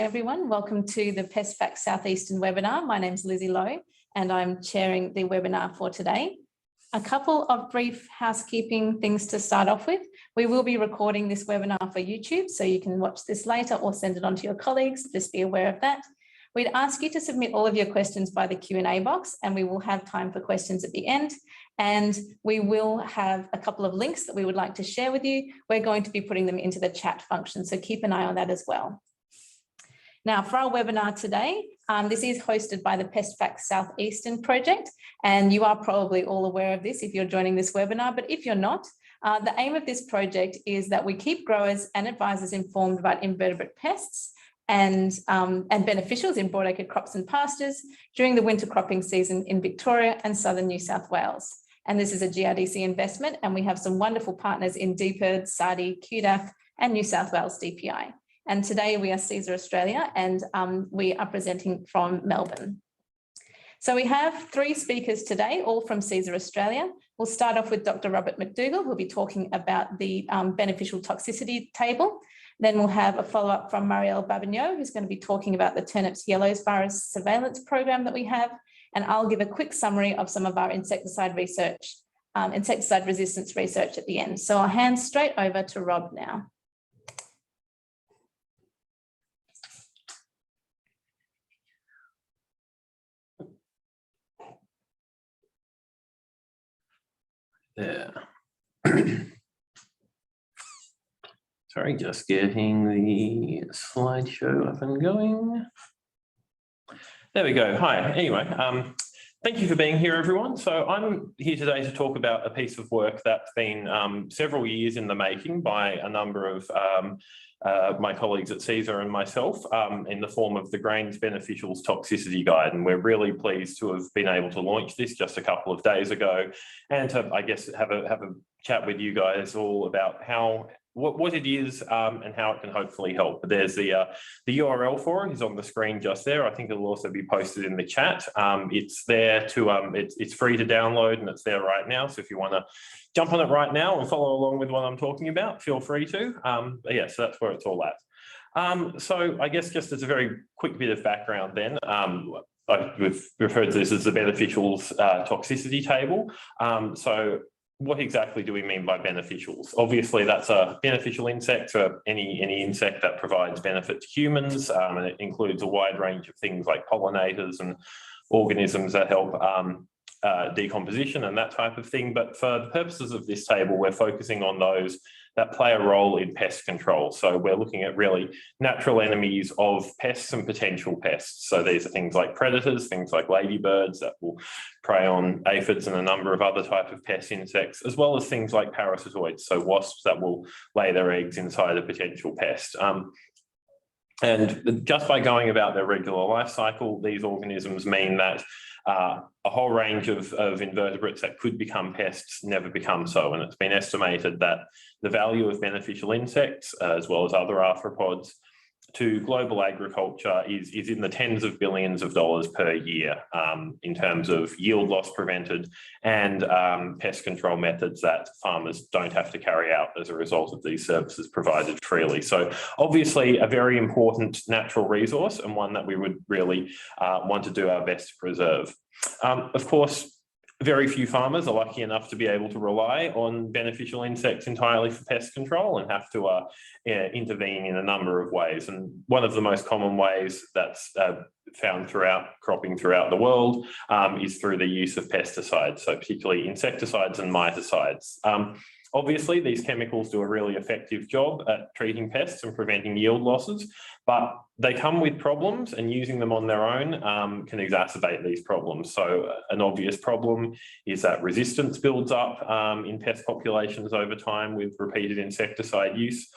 everyone. Welcome to the PestFacts Southeastern webinar. My name is Lizzy Lowe and I'm chairing the webinar for today. A couple of brief housekeeping things to start off with. We will be recording this webinar for YouTube, so you can watch this later or send it on to your colleagues. Just be aware of that. We'd ask you to submit all of your questions by the Q&A box, and we will have time for questions at the end. And we will have a couple of links that we would like to share with you. We're going to be putting them into the chat function, so keep an eye on that as well. Now, for our webinar today, this is hosted by the PestFacts Southeastern project, and you are probably all aware of this if you're joining this webinar, but if you're not, the aim of this project is that we keep growers and advisors informed about invertebrate pests and beneficials in broadacre crops and pastures during the winter cropping season in Victoria and southern New South Wales. And this is a GRDC investment, and we have some wonderful partners in DPIRD, SARDI, QDAF, and New South Wales DPI. And today we are Cesar Australia, and we are presenting from Melbourne. So we have three speakers today, all from Cesar Australia. We'll start off with Dr. Robert McDougall, who'll be talking about the beneficial toxicity table. Then we'll have a follow-up from Marielle Babineau, who's going to be talking about the Turnip's yellows virus surveillance program that we have. And I'll give a quick summary of some of our insecticide research, insecticide resistance research at the end. So I'll hand straight over to Rob now. There. Sorry, just getting the slideshow up and going. There we go. Hi. Anyway, thank you for being here, everyone. So I'm here today to talk about a piece of work that's been several years in the making by a number of my colleagues at Cesar and myself in the form of the Grains Beneficials Toxicity Guide. And we're really pleased to have been able to launch this just a couple of days ago and to, I guess, have a chat with you guys all about what it is and how it can hopefully help. There's the URL for it is on the screen just there. I think it'll also be posted in the chat. It's there to it's free to download and it's there right now. So if you want to jump on it right now and follow along with what I'm talking about, feel free to. But yeah, so that's where it's all at. So I guess just as a very quick bit of background then, we've referred to this as the beneficials toxicity table. So what exactly do we mean by beneficials? Obviously, that's a beneficial insect for any insect that provides benefit to humans, and it includes a wide range of things like pollinators and organisms that help decomposition and that type of thing. But for the purposes of this table, we're focusing on those that play a role in pest control. So we're looking at really natural enemies of pests and potential pests. So these are things like predators, things like ladybirds that will prey on aphids and a number of other type of pest insects, as well as things like parasitoids, so wasps that will lay their eggs inside a potential pest. And just by going about their regular life cycle, these organisms mean that a whole range of invertebrates that could become pests never become so. And it's been estimated that the value of beneficial insects, as well as other arthropods, to global agriculture is in the tens of billions of dollars per year in terms of yield loss prevented and pest control methods that farmers don't have to carry out as a result of these services provided freely. So obviously a very important natural resource and one that we would really want to do our best to preserve. Of course, very few farmers are lucky enough to be able to rely on beneficial insects entirely for pest control and have to intervene in a number of ways. And one of the most common ways that's found throughout cropping throughout the world is through the use of pesticides, so particularly insecticides and miticides. Obviously, these chemicals do a really effective job at treating pests and preventing yield losses, but they come with problems, and using them on their own can exacerbate these problems. So an obvious problem is that resistance builds up in pest populations over time with repeated insecticide use.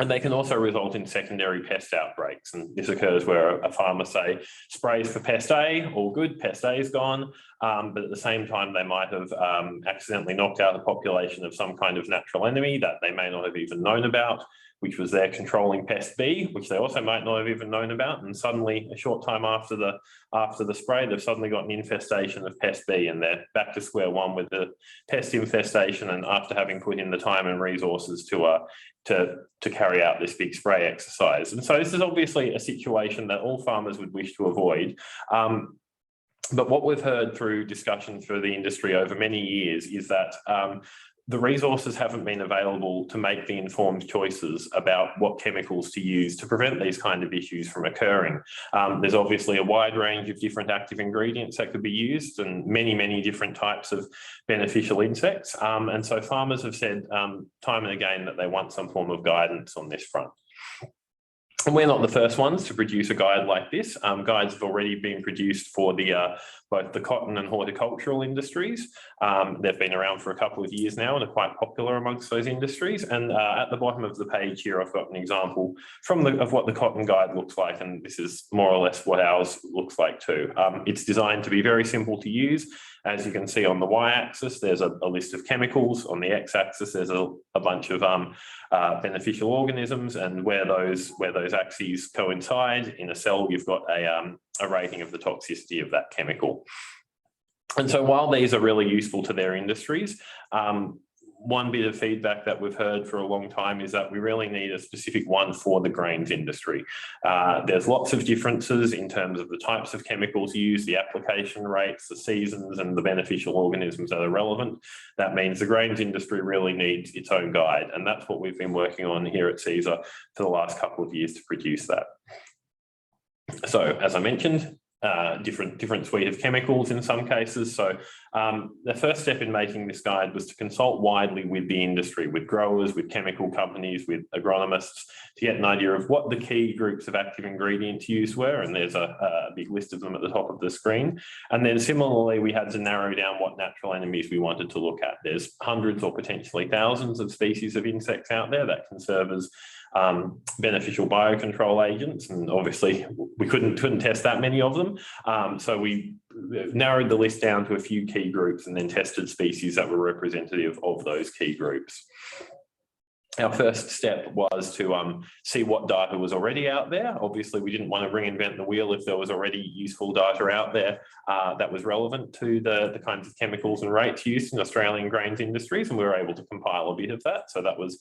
And they can also result in secondary pest outbreaks. And this occurs where a farmer, say, sprays for pest A, all good, pest A is gone. But at the same time, they might have accidentally knocked out a population of some kind of natural enemy that they may not have even known about. which was there controlling pest B, which they also might not have even known about. And suddenly, a short time after the spray, they've suddenly got an infestation of pest B, and they're back to square one with the pest infestation. And after having put in the time and resources to carry out this big spray exercise. And so this is obviously a situation that all farmers would wish to avoid. But what we've heard through discussion through the industry over many years is that the resources haven't been available to make the informed choices about what chemicals to use to prevent these kind of issues from occurring. There's obviously a wide range of different active ingredients that could be used, and many, many different types of beneficial insects. And so farmers have said time and again that they want some form of guidance on this front. And we're not the first ones to produce a guide like this. Guides have already been produced for both the cotton and horticultural industries. They've been around for a couple of years now and are quite popular amongst those industries. And at the bottom of the page here, I've got an example of what the cotton guide looks like. And this is more or less what ours looks like too. It's designed to be very simple to use. As you can see on the y-axis, there's a list of chemicals. On the x-axis, there's a bunch of beneficial organisms, and where those axes coincide in a cell, you've got a rating of the toxicity of that chemical. And so while these are really useful to their industries, one bit of feedback that we've heard for a long time is that we really need a specific one for the grains industry. There's lots of differences in terms of the types of chemicals used, the application rates, the seasons, and the beneficial organisms that are relevant. That means the grains industry really needs its own guide, and that's what we've been working on here at Cesar for the last couple of years to produce that. So, as I mentioned, different suite of chemicals in some cases. So the first step in making this guide was to consult widely with the industry, with growers, with chemical companies, with agronomists, to get an idea of what the key groups of active ingredients used were. And there's a big list of them at the top of the screen. And then similarly, we had to narrow down what natural enemies we wanted to look at. There's hundreds or potentially thousands of species of insects out there that can serve as beneficial biocontrol agents, and obviously we couldn't test that many of them. So we narrowed the list down to a few key groups and then tested species that were representative of those key groups. Our first step was to see what data was already out there. Obviously, we didn't want to reinvent the wheel if there was already useful data out there that was relevant to the kinds of chemicals and rates used in Australian grains industries, and we were able to compile a bit of that. So that was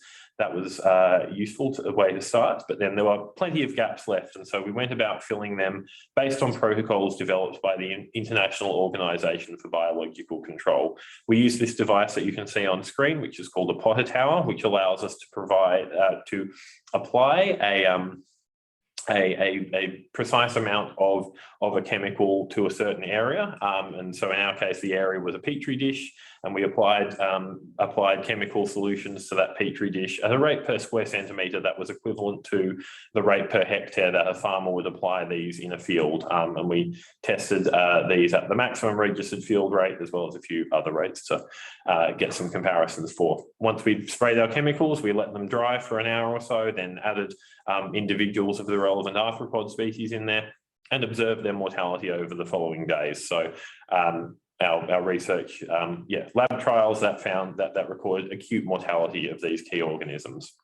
useful, a way to start, but then there were plenty of gaps left. And so we went about filling them based on protocols developed by the International Organization for Biological Control. We use this device that you can see on screen, which is called a potter tower, which allows us to apply a precise amount of a chemical to a certain area. And so in our case, the area was a petri dish, and we applied chemical solutions to that petri dish at a rate per square centimetre that was equivalent to the rate per hectare that a farmer would apply these in a field. And we tested these at the maximum registered field rate, as well as a few other rates to get some comparisons for. Once we sprayed our chemicals, we let them dry for an hour or so, then added individuals of the relevant arthropod species in there and observed their mortality over the following days. So our research, lab trials that found that recorded acute mortality of these key organisms.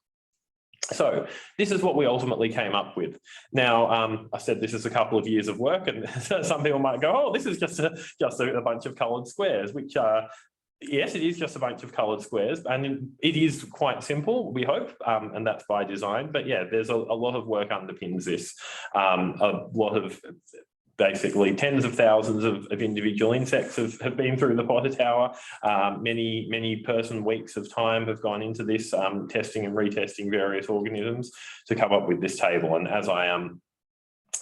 So this is what we ultimately came up with. Now, I said this is a couple of years of work, and some people might go, oh, this is just a bunch of coloured squares, which yes, it is just a bunch of coloured squares, and it is quite simple, we hope, and that's by design. But yeah, there's a lot of work underpins this. A lot of basically tens of thousands of individual insects have been through the potter tower. Many person weeks of time have gone into this, testing and retesting various organisms to come up with this table. And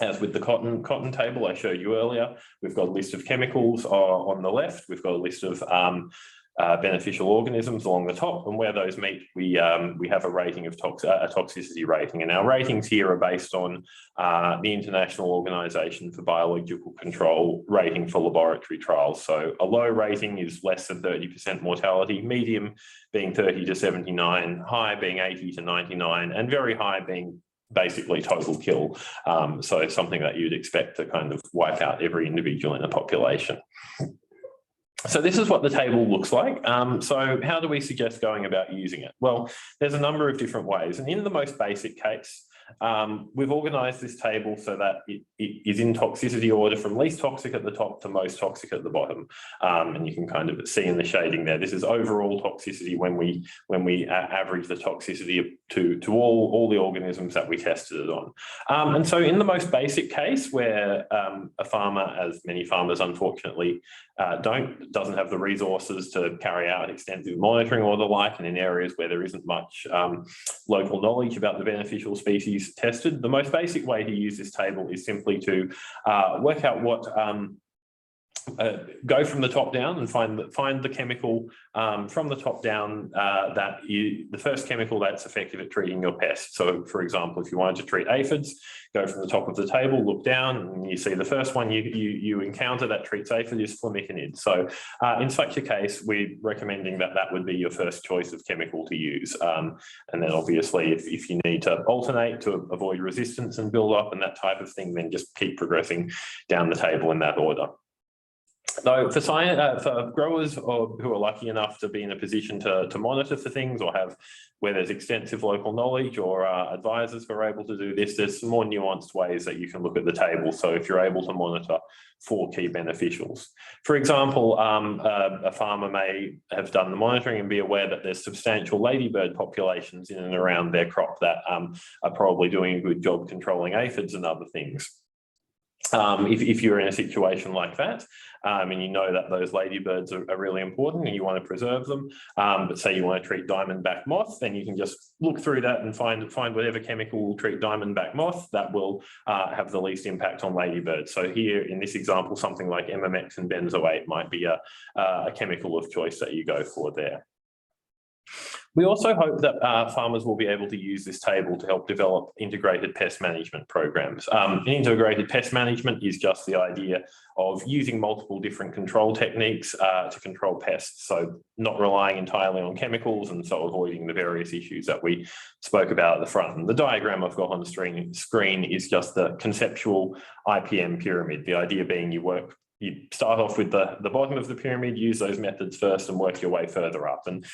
as with the cotton table I showed you earlier, we've got a list of chemicals on the left. We've got a list of beneficial organisms along the top, and where those meet, we have a rating of a toxicity rating. And our ratings here are based on the International Organization for Biological Control rating for laboratory trials. So a low rating is less than 30% mortality, medium being 30 to 79, high being 80 to 99, and very high being basically total kill. So something that you'd expect to kind of wipe out every individual in a population. So this is what the table looks like. So how do we suggest going about using it? Well, there's a number of different ways. And in the most basic case, we've organised this table so that it is in toxicity order from least toxic at the top to most toxic at the bottom. And you can kind of see in the shading there, this is overall toxicity when we average the toxicity to all the organisms that we tested it on. And so in the most basic case where a farmer, as many farmers unfortunately doesn't have the resources to carry out extensive monitoring or the like, and in areas where there isn't much local knowledge about the beneficial species tested, the most basic way to use this table is simply to work out what go from the top down and find the chemical from the top down the first chemical that's effective at treating your pest. So, for example, if you wanted to treat aphids, go from the top of the table, look down, and you see the first one you encounter that treats aphid is flamiconid. So, in such a case, we're recommending that would be your first choice of chemical to use. And then, obviously, if you need to alternate to avoid resistance and build up and that type of thing, then just keep progressing down the table in that order. Though for growers who are lucky enough to be in a position to monitor for things or have where there's extensive local knowledge or advisors who are able to do this, there's some more nuanced ways that you can look at the table. So if you're able to monitor 4 key beneficials. For example, a farmer may have done the monitoring and be aware that there's substantial ladybird populations in and around their crop that are probably doing a good job controlling aphids and other things. If you're in a situation like that, and you know that those ladybirds are really important and you want to preserve them, but say you want to treat diamondback moth, then you can just look through that and find whatever chemical will treat diamondback moth that will have the least impact on ladybirds. So here in this example, something like MMX and benzoate might be a chemical of choice that you go for there. We also hope that farmers will be able to use this table to help develop integrated pest management programs. Integrated pest management is just the idea of using multiple different control techniques to control pests. So not relying entirely on chemicals and so avoiding the various issues that we spoke about at the front. And the diagram I've got on the screen is just the conceptual IPM pyramid. The idea being you start off with the bottom of the pyramid, use those methods first and work your way further up. And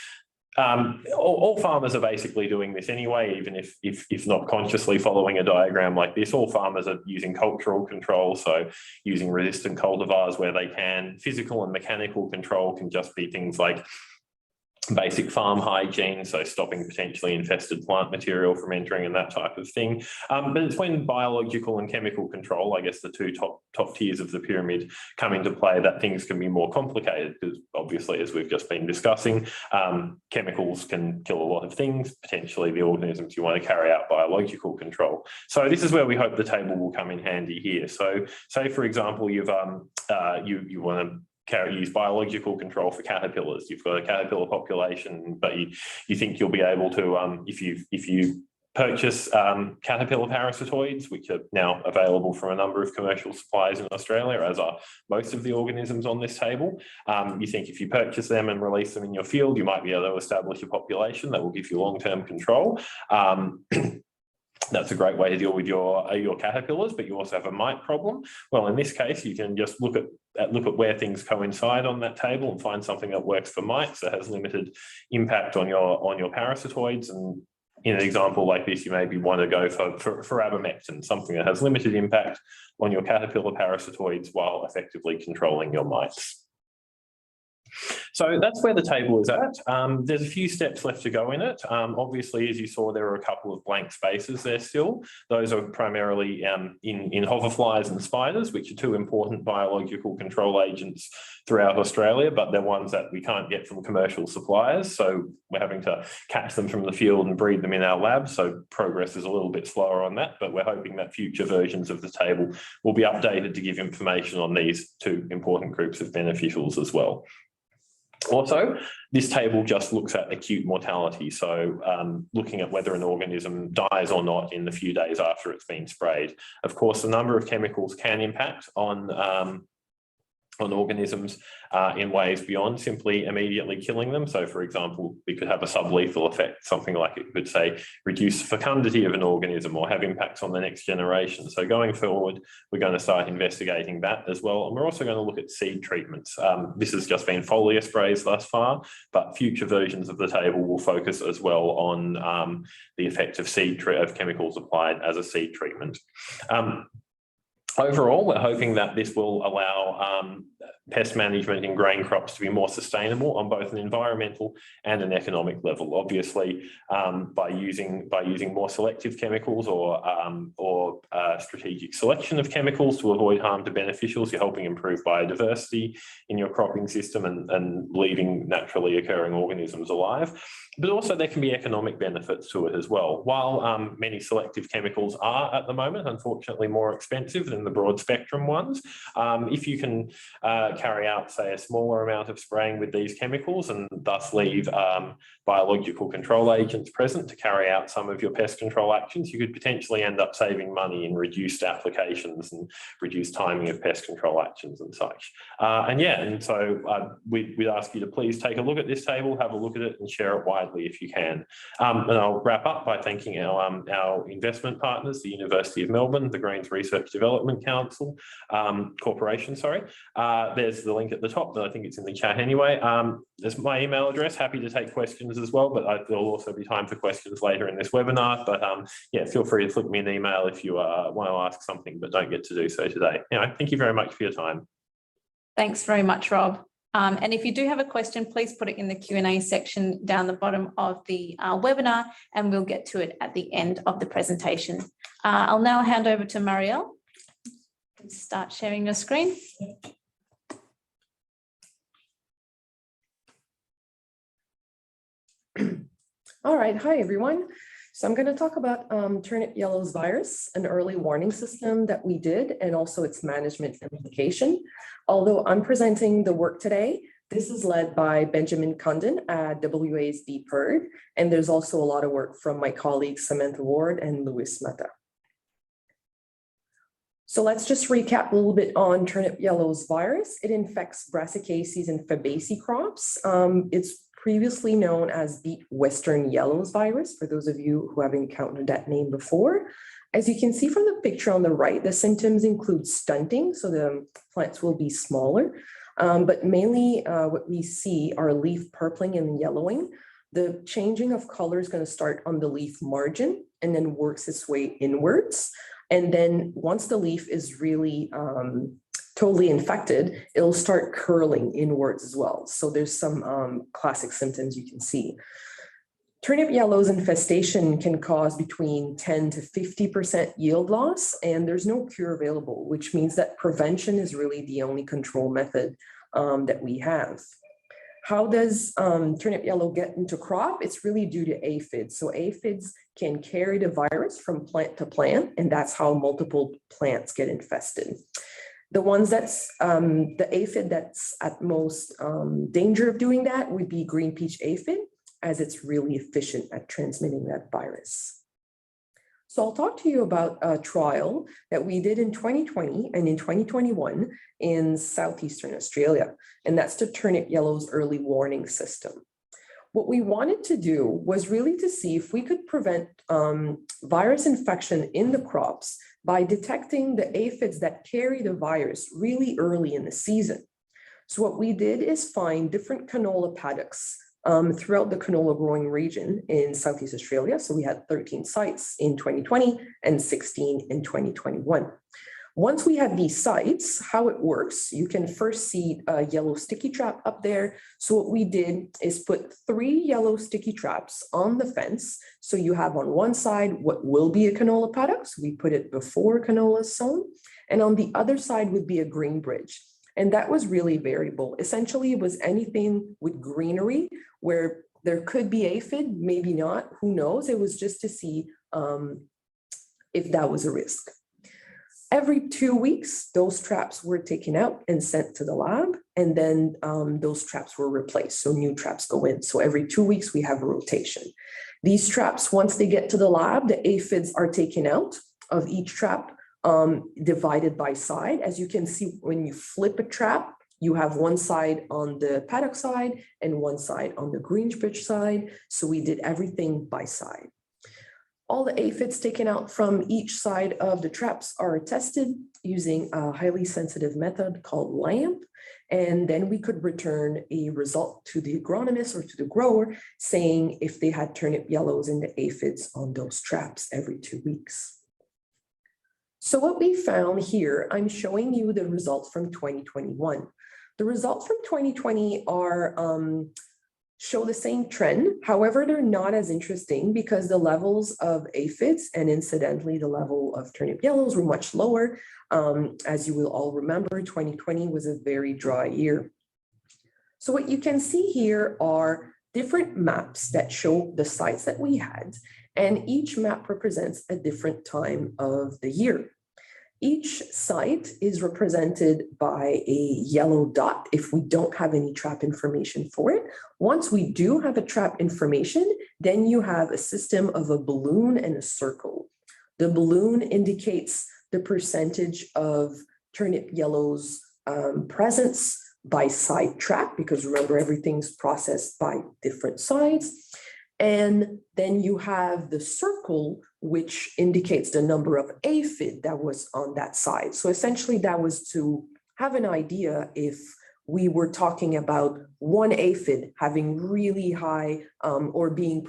all farmers are basically doing this anyway, even if not consciously following a diagram like this. All farmers are using cultural control, so using resistant cultivars where they can. Physical and mechanical control can just be things like basic farm hygiene, so stopping potentially infested plant material from entering and that type of thing. But it's when biological and chemical control, I guess the two top tiers of the pyramid, come into play that things can be more complicated, because obviously, as we've just been discussing, chemicals can kill a lot of things, potentially the organisms you want to carry out biological control. So this is where we hope the table will come in handy here. So say, for example, you want to use biological control for caterpillars. You've got a caterpillar population, but you think you'll be able to, if you purchase caterpillar parasitoids, which are now available from a number of commercial suppliers in Australia, as are most of the organisms on this table. You think if you purchase them and release them in your field, you might be able to establish a population that will give you long-term control. That's a great way to deal with your caterpillars, but you also have a mite problem. Well, in this case, you can just look at where things coincide on that table and find something that works for mites that has limited impact on your parasitoids. And in an example like this, you maybe want to go for abamectin, something that has limited impact on your caterpillar parasitoids while effectively controlling your mites. So that's where the table is at. There's a few steps left to go in it. Obviously, as you saw, there are a couple of blank spaces there still. Those are primarily in hoverflies and spiders, which are 2 important biological control agents throughout Australia, but they're ones that we can't get from commercial suppliers. So we're having to catch them from the field and breed them in our lab. So progress is a little bit slower on that, but we're hoping that future versions of the table will be updated to give information on these 2 important groups of beneficials as well. Also, this table just looks at acute mortality, so looking at whether an organism dies or not in the few days after it's been sprayed. Of course, the number of chemicals can impact on on organisms in ways beyond simply immediately killing them. So, for example, we could have a sublethal effect, something like it could say reduce fecundity of an organism or have impacts on the next generation. So going forward, we're going to start investigating that as well. And we're also going to look at seed treatments. This has just been foliar sprays thus far, but future versions of the table will focus as well on the effect of chemicals applied as a seed treatment. Overall, we're hoping that this will allow pest management in grain crops to be more sustainable on both an environmental and an economic level. Obviously, by using more selective chemicals or strategic selection of chemicals to avoid harm to beneficials, you're helping improve biodiversity in your cropping system and leaving naturally occurring organisms alive. But also there can be economic benefits to it as well. While many selective chemicals are at the moment, unfortunately, more expensive than the broad spectrum ones, if you can carry out, say, a smaller amount of spraying with these chemicals and thus leave biological control agents present to carry out some of your pest control actions, you could potentially end up saving money in reduced applications and reduced timing of pest control actions and such. And so we'd ask you to please take a look at this table, have a look at it and share it widely if you can. And I'll wrap up by thanking our investment partners, the University of Melbourne, the Greens Research Development Council, Corporation, sorry. There's the link at the top, but I think it's in the chat anyway. There's my email address, happy to take questions as well, but there'll also be time for questions later in this webinar. But yeah, feel free to flick me an email if you want to ask something, but don't get to do so today. Anyway, thank you very much for your time. Thanks very much, Rob. And if you do have a question, please put it in the Q&A section down the bottom of the webinar, and we'll get to it at the end of the presentation. I'll now hand over to Marielle. Start sharing your screen. All right, hi everyone. So I'm going to talk about turnip yellows virus, an early warning system that we did, and also its management implication. Although I'm presenting the work today, this is led by Benjamin Condon at WASD PERD, and there's also a lot of work from my colleagues Samantha Ward and Louis Mata. So let's just recap a little bit on turnip yellows virus. It infects Brassicaceae and Fabaceae crops. It's previously known as beet western yellows virus, for those of you who haven't encountered that name before. As you can see from the picture on the right, the symptoms include stunting, so the plants will be smaller, but mainly what we see are leaf purpling and yellowing. The changing of color is going to start on the leaf margin and then works its way inwards. And then once the leaf is really totally infected, it'll start curling inwards as well. So there's some classic symptoms you can see. Turnip yellows infestation can cause between 10 to 50% yield loss, and there's no cure available, which means that prevention is really the only control method that we have. How does turnip yellow get into crop? It's really due to aphids. So aphids can carry the virus from plant to plant, and that's how multiple plants get infested. The ones that's the aphid that's at most danger of doing that would be green peach aphid, as it's really efficient at transmitting that virus. So I'll talk to you about a trial that we did in 2020 and in 2021 in southeastern Australia, and that's the turnip yellows early warning system. What we wanted to do was really to see if we could prevent virus infection in the crops by detecting the aphids that carry the virus really early in the season. So what we did is find different canola paddocks throughout the canola growing region in Southeast Australia. So we had 13 sites in 2020 and 16 in 2021. Once we have these sites, how it works, you can first see a yellow sticky trap up there. So what we did is put 3 yellow sticky traps on the fence. So you have on one side what will be a canola paddock. So we put it before canola is sown. And on the other side would be a green bridge. And that was really variable. Essentially, it was anything with greenery where there could be aphid, maybe not, who knows? It was just to see if that was a risk. Every 2 weeks, those traps were taken out and sent to the lab, and then those traps were replaced. So new traps go in. So every 2 weeks, we have a rotation. These traps, once they get to the lab, the aphids are taken out of each trap, divided by side. As you can see, when you flip a trap, you have one side on the paddock side and one side on the Greensbridge side. So we did everything by side. All the aphids taken out from each side of the traps are tested using a highly sensitive method called LAMP. And then we could return a result to the agronomist or to the grower saying if they had turnip yellows in the aphids on those traps every 2 weeks. So what we found here, I'm showing you the results from 2021. The results from 2020 are show the same trend. However, they're not as interesting because the levels of aphids and incidentally the level of turnip yellows were much lower. As you will all remember, 2020 was a very dry year. So what you can see here are different maps that show the sites that we had, and each map represents a different time of the year. Each site is represented by a yellow dot if we don't have any trap information for it. Once we do have a trap information, then you have a system of a balloon and a circle. The balloon indicates the percentage of turnip yellows presence by side trap, because remember, everything's processed by different sides. And then you have the circle, which indicates the number of aphid that was on that side. So essentially that was to have an idea if we were talking about one aphid having really high or being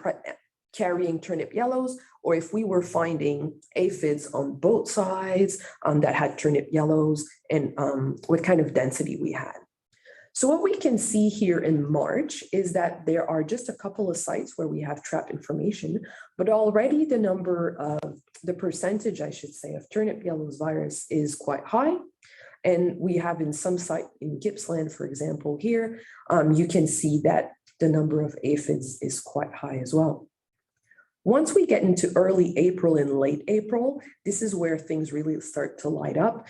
carrying turnip yellows, or if we were finding aphids on both sides that had turnip yellows, and what kind of density we had. So what we can see here in March is that there are just a couple of sites where we have trap information, but already the number of the percentage, I should say, of turnip yellows virus is quite high. And we have in some site in Gippsland, for example, here, you can see that the number of aphids is quite high as well. Once we get into early April and late April, this is where things really start to light up,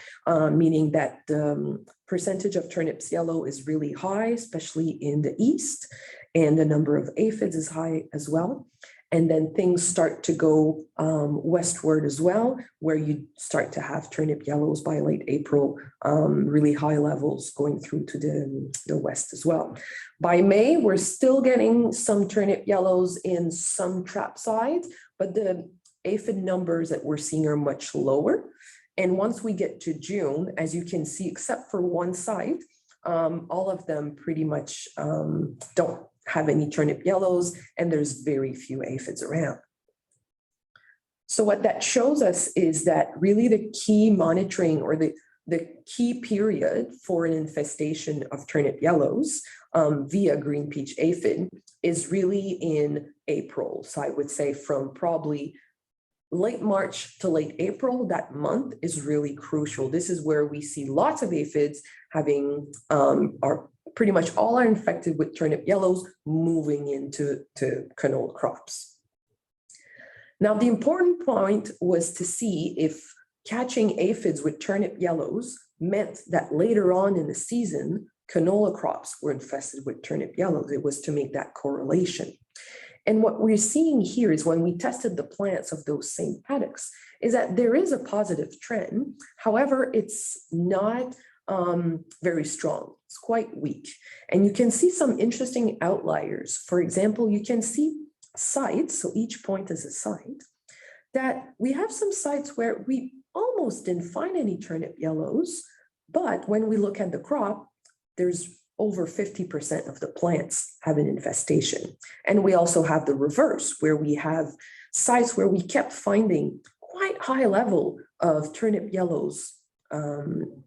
meaning that the percentage of turnips yellow is really high, especially in the east, and the number of aphids is high as well. And then things start to go westward as well, where you start to have turnip yellows by late April, really high levels going through to the west as well. By May, we're still getting some turnip yellows in some trap sides, but the aphid numbers that we're seeing are much lower. And once we get to June, as you can see, except for one site, all of them pretty much don't have any turnip yellows, and there's very few aphids around. So what that shows us is that really the key monitoring, or the key period for an infestation of turnip yellows via green peach aphid is really in April. So I would say from probably late March to late April, that month is really crucial. This is where we see lots of aphids having pretty much all are infected with turnip yellows moving into canola crops. Now, the important point was to see if catching aphids with turnip yellows meant that later on in the season, canola crops were infested with turnip yellows. It was to make that correlation. And what we're seeing here is when we tested the plants of those same paddocks is that there is a positive trend. However, it's not very strong. It's quite weak. And you can see some interesting outliers. For example, you can see sites, so each point is a site, that we have some sites where we almost didn't find any turnip yellows, but when we look at the crop, there's over 50% of the plants have an infestation. And we also have the reverse, where we have sites where we kept finding quite high level of turnip yellows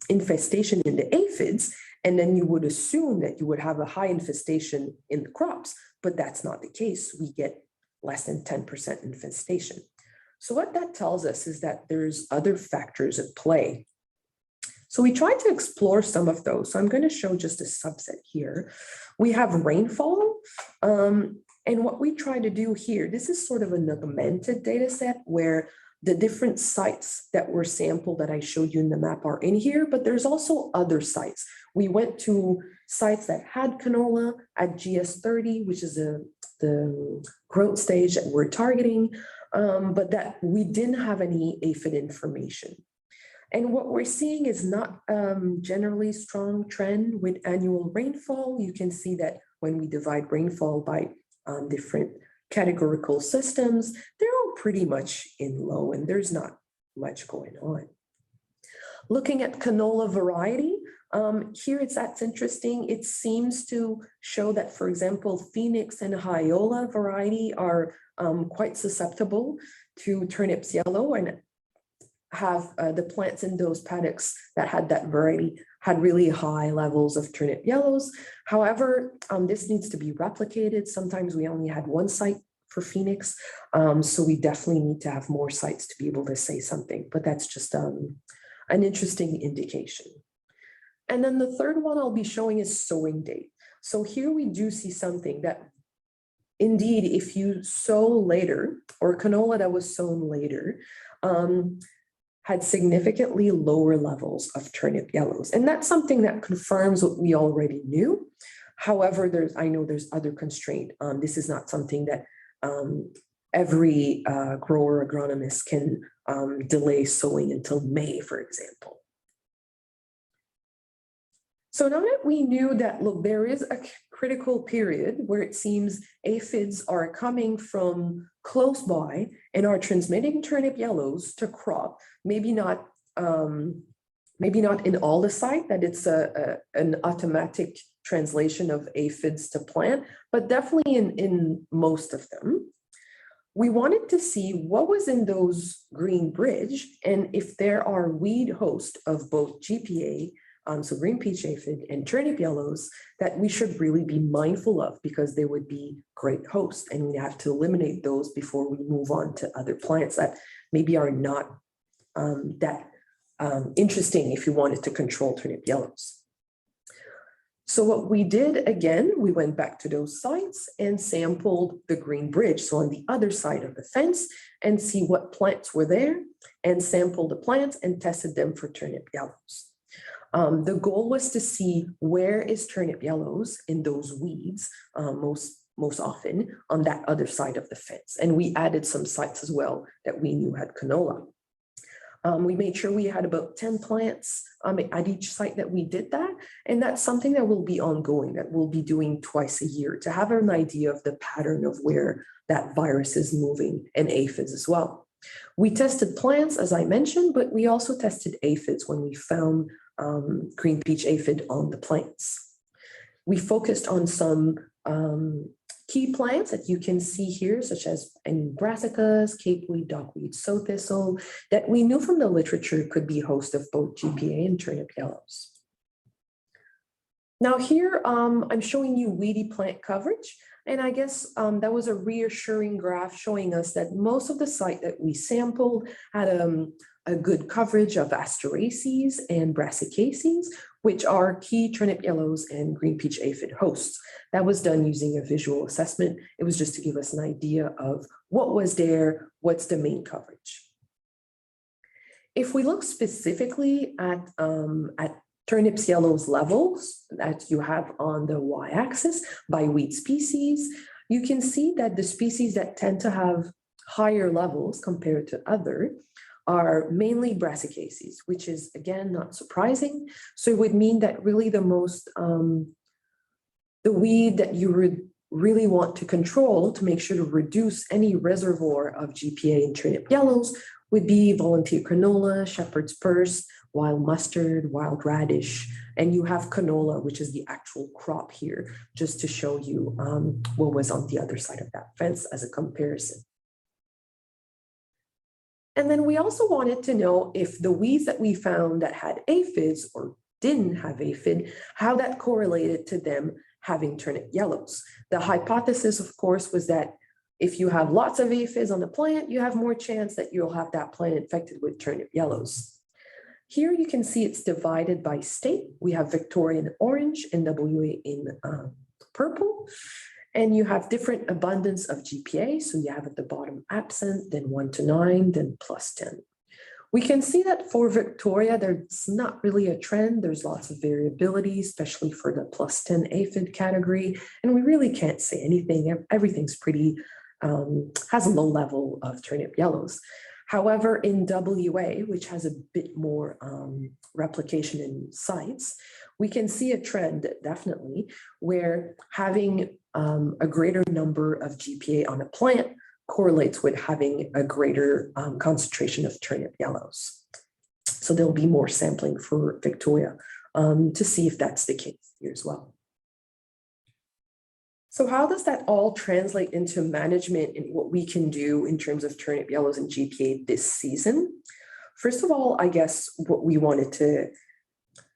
infestation in the aphids, and then you would assume that you would have a high infestation in the crops, but that's not the case. We get less than 10% infestation. So what that tells us is that there's other factors at play. So we tried to explore some of those. So I'm going to show just a subset here. We have rainfall, and what we try to do here, this is sort of an augmented data set where the different sites that were sampled that I showed you in the map are in here, but there's also other sites. We went to sites that had canola at GS30, which is the growth stage that we're targeting, but that we didn't have any aphid information. And what we're seeing is not generally strong trend with annual rainfall. You can see that when we divide rainfall by different categorical systems, they're all pretty much in low and there's not much going on. Looking at canola variety, here that's interesting. It seems to show that, for example, Phoenix and Hyola variety are quite susceptible to turnips yellow, and have the plants in those paddocks that had that variety had really high levels of turnip yellows. However, this needs to be replicated. Sometimes we only had one site for Phoenix, so we definitely need to have more sites to be able to say something, but that's just an interesting indication. And then the third one I'll be showing is sowing date. So here we do see something that indeed, if you sow later, or canola that was sown later, had significantly lower levels of turnip yellows. And that's something that confirms what we already knew. However, I know there's other constraint. This is not something that every grower agronomist can delay sowing until May, for example. So now that we knew that, look, there is a critical period where it seems aphids are coming from close by and are transmitting turnip yellows to crop, maybe not in all the site, that it's an automatic translation of aphids to plant, but definitely in most of them. We wanted to see what was in those green bridge and if there are weed hosts of both GPA, so green peach aphid and turnip yellows, that we should really be mindful of because they would be great hosts, and we have to eliminate those before we move on to other plants that maybe are not that interesting if you wanted to control turnip yellows. So what we did, again, we went back to those sites and sampled the green bridge, so on the other side of the fence, and see what plants were there, and sampled the plants and tested them for turnip yellows. The goal was to see where is turnip yellows in those weeds most often on that other side of the fence. And we added some sites as well that we knew had canola. We made sure we had about 10 plants at each site that we did that. And that's something that will be ongoing, that we'll be doing twice a year to have an idea of the pattern of where that virus is moving, and aphids as well. We tested plants, as I mentioned, but we also tested aphids when we found green peach aphid on the plants. We focused on some key plants that you can see here, such as brassicas, capeweed, dogweed, sow thistle, that we knew from the literature could be host of both GPA and turnip yellows. Now here, I'm showing you weedy plant coverage. And I guess that was a reassuring graph showing us that most of the site that we sampled had a good coverage of asteraceae and brassicaceae, which are key turnip yellows and green peach aphid hosts. That was done using a visual assessment. It was just to give us an idea of what was there, what's the main coverage. If we look specifically at turnips yellows levels that you have on the y-axis by weed species, you can see that the species that tend to have higher levels compared to other are mainly brassicaceae, which is again not surprising. So it would mean that really the most the weed that you would really want to control to make sure to reduce any reservoir of GPA in turnip yellows would be volunteer canola, shepherd's purse, wild mustard, wild radish, and you have canola, which is the actual crop here, just to show you what was on the other side of that fence as a comparison. And then we also wanted to know if the weeds that we found that had aphids or didn't have aphid, how that correlated to them having turnip yellows. The hypothesis, of course, was that if you have lots of aphids on the plant, you have more chance that you'll have that plant infected with turnip yellows. Here you can see it's divided by state. We have Victoria in orange and WA in purple. And you have different abundance of GPA. So you have at the bottom absent, then 1 to 9, then +10. We can see that for Victoria, there's not really a trend. There's lots of variability, especially for the +10 aphid category. And we really can't say anything. Everything's pretty, has a low level of turnip yellows. However, in WA, which has a bit more replication in sites, we can see a trend definitely where having a greater number of GPA on a plant correlates with having a greater concentration of turnip yellows. So there'll be more sampling for Victoria to see if that's the case here as well. So how does that all translate into management and what we can do in terms of turnip yellows and GPA this season? First of all, I guess what we wanted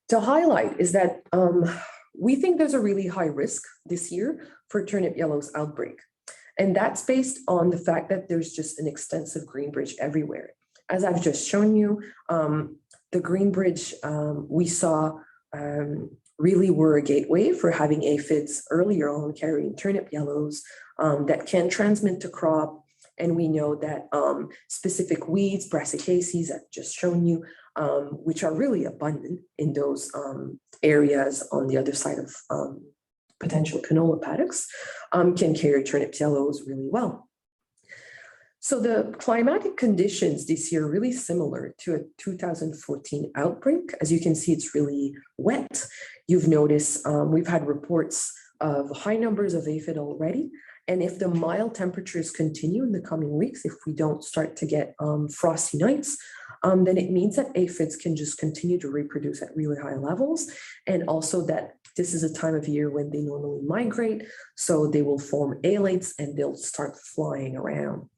to highlight is that we think there's a really high risk this year for turnip yellows outbreak. And that's based on the fact that there's just an extensive green bridge everywhere. As I've just shown you, the green bridge we saw really were a gateway for having aphids earlier on carrying turnip yellows that can transmit to crop. And we know that specific weeds, brassicaceae, I've just shown you, which are really abundant in those areas on the other side of potential canola paddocks, can carry turnip yellows really well. So the climatic conditions this year are really similar to a 2014 outbreak. As you can see, it's really wet. You've noticed we've had reports of high numbers of aphid already. And if the mild temperatures continue in the coming weeks, if we don't start to get frosty nights, then it means that aphids can just continue to reproduce at really high levels. And also that this is a time of year when they normally migrate. So they will form alates and they'll start flying around.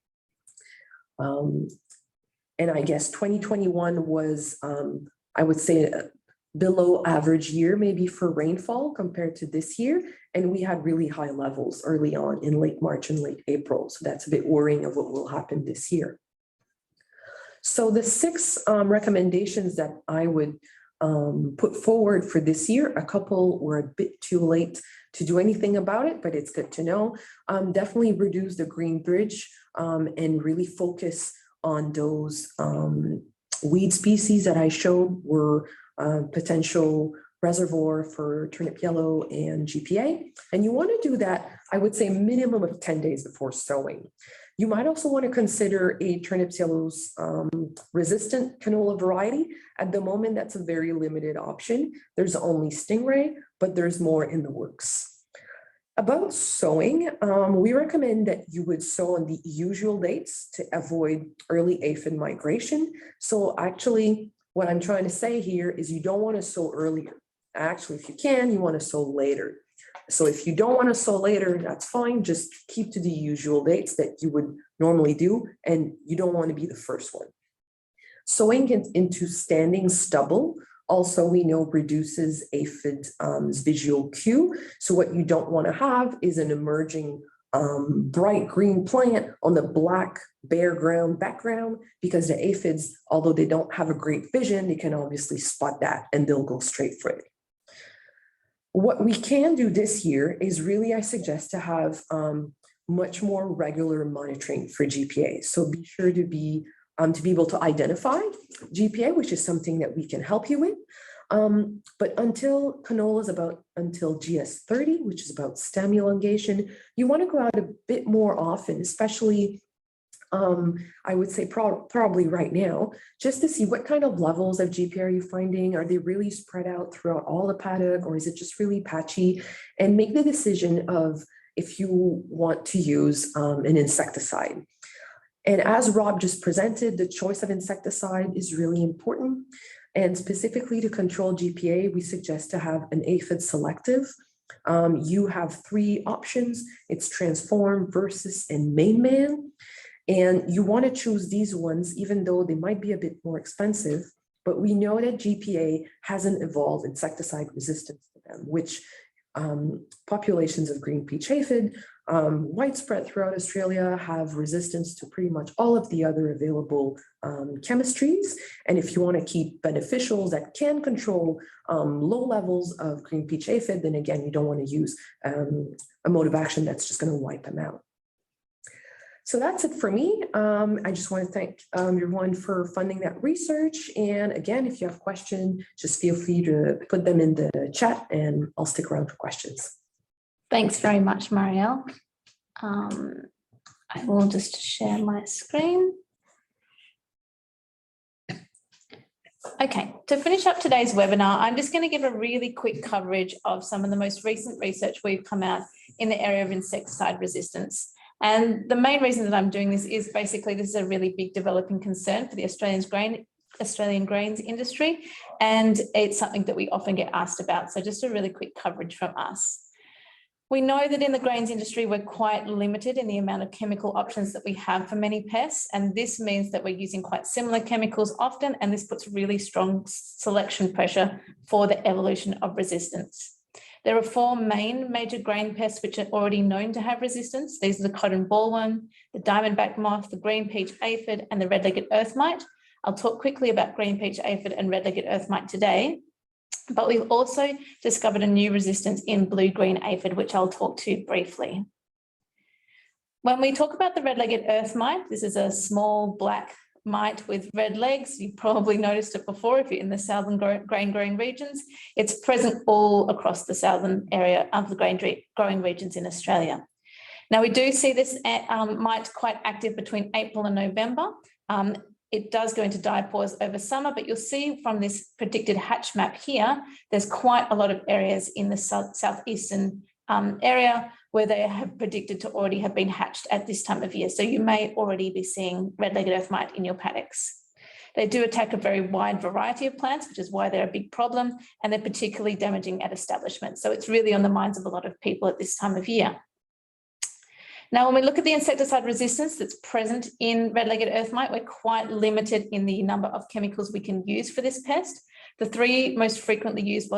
And I guess 2021 was, I would say, a below average year maybe for rainfall compared to this year. And we had really high levels early on in late March and late April. So that's a bit worrying of what will happen this year. So the 6 recommendations that I would put forward for this year, a couple were a bit too late to do anything about it, but it's good to know. Definitely reduce the green bridge and really focus on those weed species that I showed were potential reservoir for turnip yellow and GPA. And you want to do that, I would say, minimum of 10 days before sowing. You might also want to consider a turnips yellows resistant canola variety. At the moment, that's a very limited option. There's only Stingray, but there's more in the works. About sowing, we recommend that you would sow on the usual dates to avoid early aphid migration. So actually, what I'm trying to say here is you don't want to sow earlier. Actually, if you can, you want to sow later. So if you don't want to sow later, that's fine. Just keep to the usual dates that you would normally do, and you don't want to be the first one. Sowing into standing stubble also, we know, reduces aphid's visual cue. So what you don't want to have is an emerging bright green plant on the black bare ground background, because the aphids, although they don't have a great vision, they can obviously spot that and they'll go straight for it. What we can do this year is really, I suggest, to have much more regular monitoring for GPA. So be sure to be able to identify GPA, which is something that we can help you with. But until canola is until GS30, which is about stem elongation, you want to go out a bit more often, especially I would say probably right now, just to see what kind of levels of GPA are you finding? Are they really spread out throughout all the paddock, or is it just really patchy? And make the decision of if you want to use an insecticide. And as Rob just presented, the choice of insecticide is really important. And specifically to control GPA, we suggest to have an aphid selective. You have 3 options. It's Transform, Versus, and Main Man. And you want to choose these ones, even though they might be a bit more expensive. But we know that GPA hasn't evolved insecticide resistance to them, which populations of green peach aphid, widespread throughout Australia, have resistance to pretty much all of the other available chemistries. And if you want to keep beneficials that can control low levels of green peach aphid, then again, you don't want to use a mode of action that's just going to wipe them out. So that's it for me. I just want to thank everyone for funding that research. And again, if you have questions, just feel free to put them in the chat and I'll stick around for questions. Thanks very much, Marielle. I will just share my screen. Okay, to finish up today's webinar, I'm just going to give a really quick coverage of some of the most recent research we've come out in the area of insecticide resistance. And the main reason that I'm doing this is basically this is a really big developing concern for the Australian grains industry, and it's something that we often get asked about. So just a really quick coverage from us. We know that in the grains industry, we're quite limited in the amount of chemical options that we have for many pests. And this means that we're using quite similar chemicals often, and this puts really strong selection pressure for the evolution of resistance. There are 4 major grain pests which are already known to have resistance. These are the cotton bollworm, the diamondback moth, the green peach aphid, and the red-legged earth mite. I'll talk quickly about green peach aphid and red-legged earth mite today. But we've also discovered a new resistance in blue-green aphid, which I'll talk to briefly. When we talk about the red-legged earth mite, this is a small black mite with red legs. You've probably noticed it before if you're in the southern grain growing regions. It's present all across the southern area of the grain growing regions in Australia. Now, we do see this mite quite active between April and November. It does go into diapause over summer, but you'll see from this predicted hatch map here, there's quite a lot of areas in the southeastern area where they have predicted to already have been hatched at this time of year. So you may already be seeing red-legged earth mite in your paddocks. They do attack a very wide variety of plants, which is why they're a big problem, and they're particularly damaging at establishments. So it's really on the minds of a lot of people at this time of year. Now, when we look at the insecticide resistance that's present in red-legged earth mite, we're quite limited in the number of chemicals we can use for this pest. The 3 most frequently used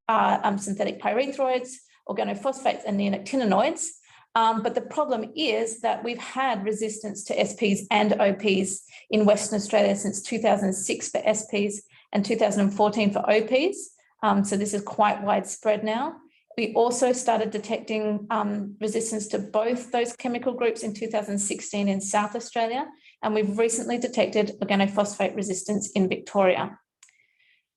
are synthetic pyrethroids, organophosphates, and neonicotinoids. But the problem is that we've had resistance to SPs and OPs in Western Australia since 2006 for SPs and 2014 for OPs. So this is quite widespread now. We also started detecting resistance to both those chemical groups in 2016 in South Australia, and we've recently detected organophosphate resistance in Victoria.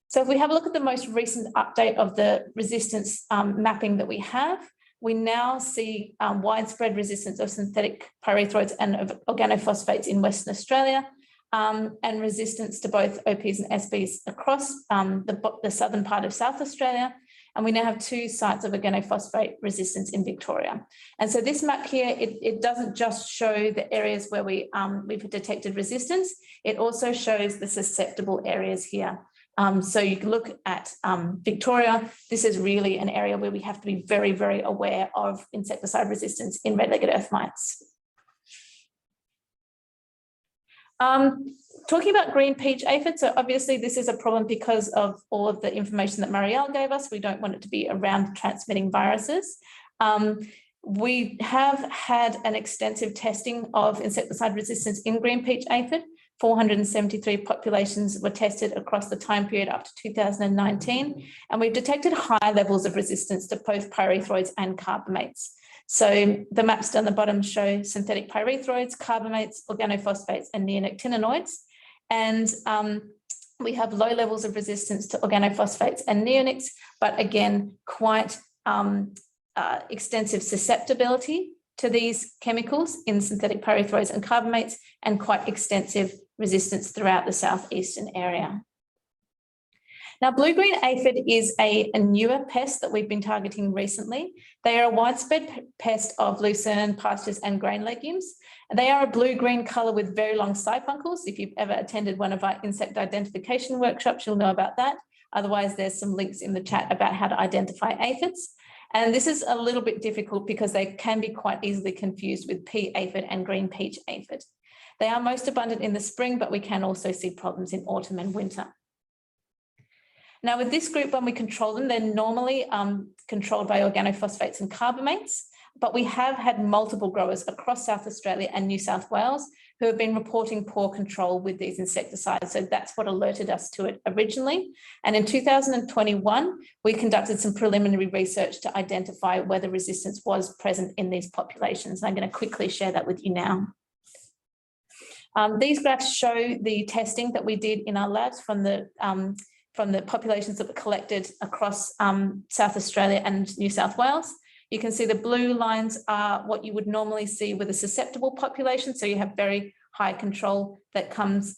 So if we have a look at the most recent update of the resistance mapping that we have, we now see widespread resistance of synthetic pyrethroids and of organophosphates in Western Australia, and resistance to both OPs and SPs across the southern part of South Australia. And we now have 2 sites of organophosphate resistance in Victoria. And so this map here, it doesn't just show the areas where we've detected resistance, it also shows the susceptible areas here. So you can look at Victoria. This is really an area where we have to be very, very aware of insecticide resistance in red-legged earth mites. Talking about green peach aphid, so obviously this is a problem because of all of the information that Marielle gave us. We don't want it to be around transmitting viruses. We have had an extensive testing of insecticide resistance in green peach aphid. 473 populations were tested across the time period up to 2019, and we've detected high levels of resistance to both pyrethroids and carbamates. So the maps down the bottom show synthetic pyrethroids, carbamates, organophosphates, and neonicotinoids. And we have low levels of resistance to organophosphates and neonics, but again, quite extensive susceptibility to these chemicals in synthetic pyrethroids and carbamates, and quite extensive resistance throughout the southeastern area. Now, blue-green aphid is a newer pest that we've been targeting recently. They are a widespread pest of lucerne, pastures, and grain legumes. They are a blue-green colour with very long sipuncles. If you've ever attended one of our insect identification workshops, you'll know about that. Otherwise, there's some links in the chat about how to identify aphids. And this is a little bit difficult because they can be quite easily confused with pea aphid and green peach aphid. They are most abundant in the spring, but we can also see problems in autumn and winter. Now, with this group, when we control them, they're normally controlled by organophosphates and carbamates, but we have had multiple growers across South Australia and New South Wales who have been reporting poor control with these insecticides. So that's what alerted us to it originally. And in 2021, we conducted some preliminary research to identify whether resistance was present in these populations. I'm going to quickly share that with you now. These graphs show the testing that we did in our labs from the populations that were collected across South Australia and New South Wales. You can see the blue lines are what you would normally see with a susceptible population. So you have very high control that comes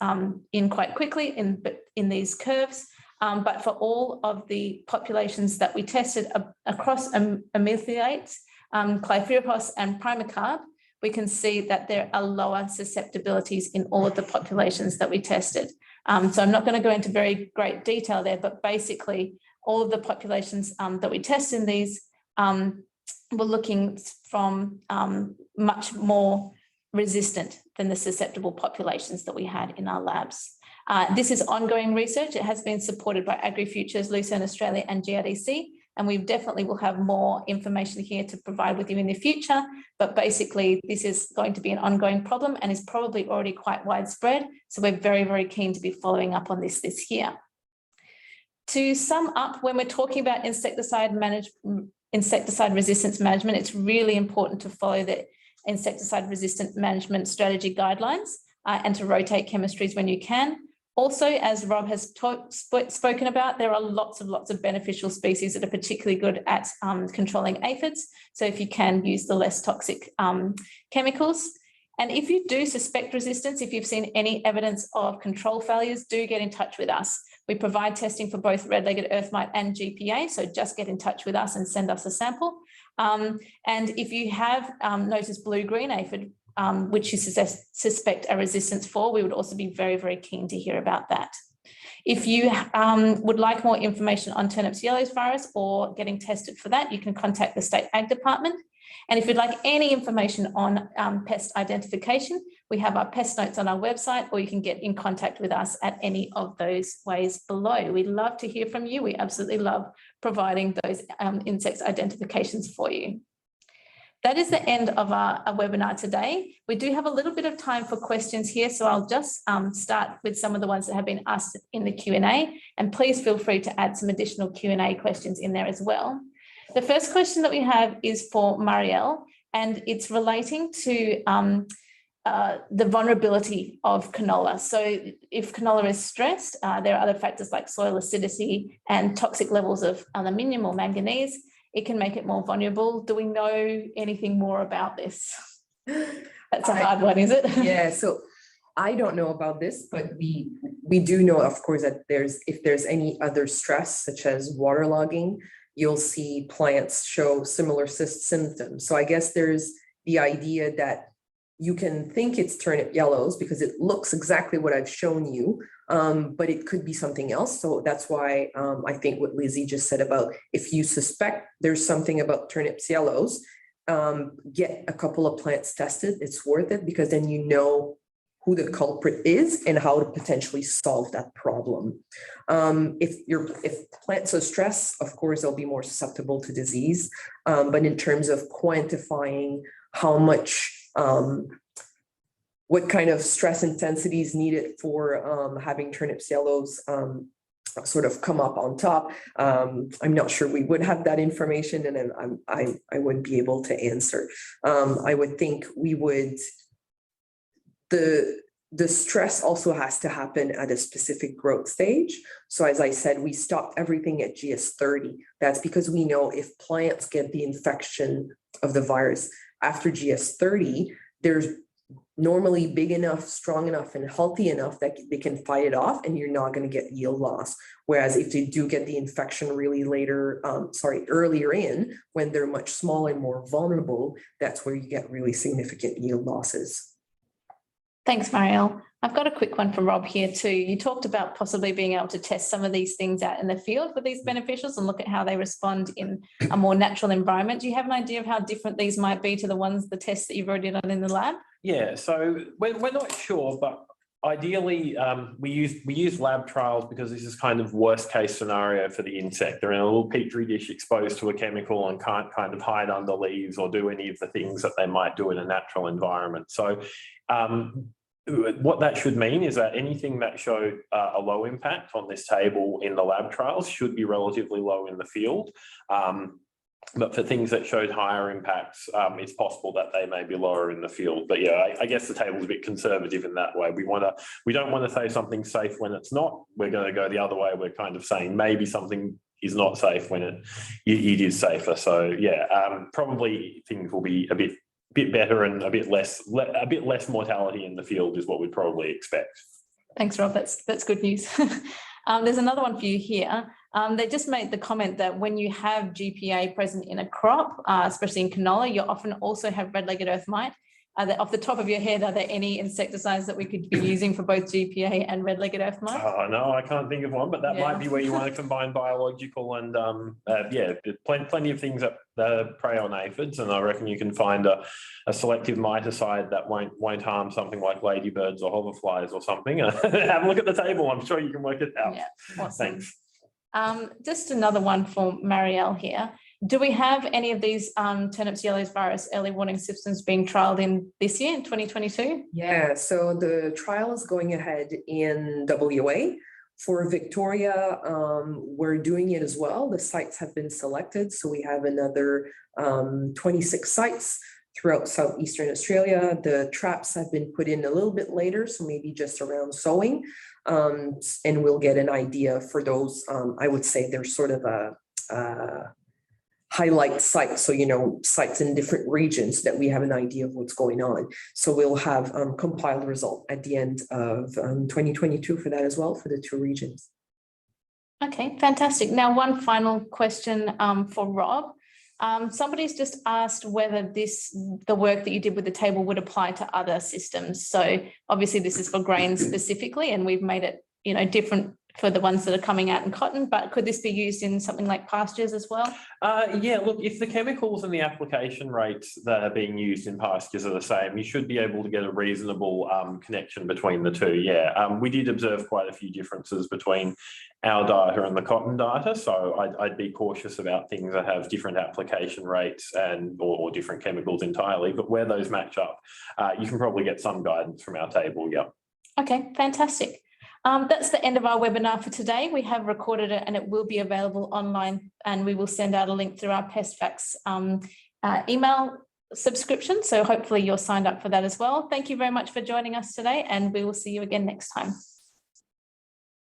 in quite quickly in these curves. But for all of the populations that we tested across amethioates, Clypheropus and Primacarp, we can see that there are lower susceptibilities in all of the populations that we tested. So I'm not going to go into very great detail there, but basically all of the populations that we test in these, we're looking from much more resistant than the susceptible populations that we had in our labs. This is ongoing research. It has been supported by AgriFutures, Lucerne Australia and GRDC, and we definitely will have more information here to provide with you in the future. But basically, this is going to be an ongoing problem and is probably already quite widespread. So we're very, very keen to be following up on this year. To sum up, when we're talking about insecticide resistance management, it's really important to follow the insecticide resistant management strategy guidelines and to rotate chemistries when you can. Also, as Rob has spoken about, there are lots of beneficial species that are particularly good at controlling aphids. So if you can use the less toxic chemicals. And if you do suspect resistance, if you've seen any evidence of control failures, do get in touch with us. We provide testing for both red-legged earth mite and GPA, so just get in touch with us and send us a sample. And if you have noticed blue-green aphid, which you suspect a resistance for, we would also be very, very keen to hear about that. If you would like more information on turnips yellows virus or getting tested for that, you can contact the State Ag Department. And if you'd like any information on pest identification, we have our pest notes on our website, or you can get in contact with us at any of those ways below. We'd love to hear from you. We absolutely love providing those insects identifications for you. That is the end of our webinar today. We do have a little bit of time for questions here, so I'll just start with some of the ones that have been asked in the Q&A, and please feel free to add some additional Q&A questions in there as well. The first question that we have is for Marielle, and it's relating to the vulnerability of canola. So if canola is stressed, there are other factors like soil acidity and toxic levels of aluminium or manganese. It can make it more vulnerable. Do we know anything more about this? That's a hard one, is it? Yeah, so I don't know about this, but we do know, of course, that if there's any other stress, such as waterlogging, you'll see plants show similar symptoms. So I guess there's the idea that you can think it's turnip yellows because it looks exactly what I've shown you, but it could be something else. So that's why I think what Lizzy just said about if you suspect there's something about turnips yellows, get a couple of plants tested. It's worth it because then you know who the culprit is and how to potentially solve that problem. If plants are stressed, of course, they'll be more susceptible to disease. But in terms of quantifying how much, what kind of stress intensity is needed for having turnips yellows sort of come up on top, I'm not sure we would have that information, and I wouldn't be able to answer. I would think we would. The stress also has to happen at a specific growth stage. So as I said, we stopped everything at GS30. That's because we know if plants get the infection of the virus after GS30, there's normally big enough, strong enough, and healthy enough that they can fight it off, and you're not going to get yield loss. Whereas if they do get the infection really earlier in, when they're much smaller and more vulnerable, that's where you get really significant yield losses. Thanks, Marielle. I've got a quick one for Rob here too. You talked about possibly being able to test some of these things out in the field with these beneficials and look at how they respond in a more natural environment. Do you have an idea of how different these might be to the tests that you've already done in the lab? Yeah, so we're not sure, but ideally we use lab trials because this is kind of worst case scenario for the insect. They're in a little petri dish exposed to a chemical and can't kind of hide under leaves or do any of the things that they might do in a natural environment. So what that should mean is that anything that showed a low impact on this table in the lab trials should be relatively low in the field. But for things that showed higher impacts, it's possible that they may be lower in the field. But yeah, I guess the table's a bit conservative in that way. We don't want to say something's safe when it's not. We're going to go the other way. We're kind of saying maybe something is not safe when it is safer. So yeah, probably things will be a bit bit better and a bit less mortality in the field is what we'd probably expect. Thanks, Rob. That's good news. There's another one for you here. They just made the comment that when you have GPA present in a crop, especially in canola, you often also have red-legged earth mite. Off the top of your head, are there any insecticides that we could be using for both GPA and red-legged earth mite? Oh, no, I can't think of one, but that might be where you want to combine biological and, plenty of things that prey on aphids, and I reckon you can find a selective miticide that won't harm something like ladybirds or hoverflies or something. Have a look at the table. I'm sure you can work it out. Yeah, awesome. Thanks. Just another one for Marielle here. Do we have any of these turnips yellows virus early warning systems being trialled in this year, in 2022? Yeah, so the trial is going ahead in WA. For Victoria, we're doing it as well. The sites have been selected. So we have another 26 sites throughout southeastern Australia. The traps have been put in a little bit later, so maybe just around sowing. And we'll get an idea for those. I would say there's sort of a highlight sites, so sites in different regions that we have an idea of what's going on. So we'll have compiled result at the end of 2022 for that as well, for the 2 regions. Okay, fantastic. Now, one final question for Rob. Somebody's just asked whether the work that you did with the table would apply to other systems. So obviously this is for grain specifically, and we've made it different for the ones that are coming out in cotton, but could this be used in something like pastures as well? Yeah, look, if the chemicals and the application rates that are being used in pastures are the same, you should be able to get a reasonable connection between the two. Yeah, we did observe quite a few differences between our data and the cotton data, so I'd be cautious about things that have different application rates or different chemicals entirely, but where those match up, you can probably get some guidance from our table. Yeah. Okay, fantastic. That's the end of our webinar for today. We have recorded it and it will be available online, and we will send out a link through our PestFacts email subscription. So hopefully you're signed up for that as well. Thank you very much for joining us today, and we will see you again next time.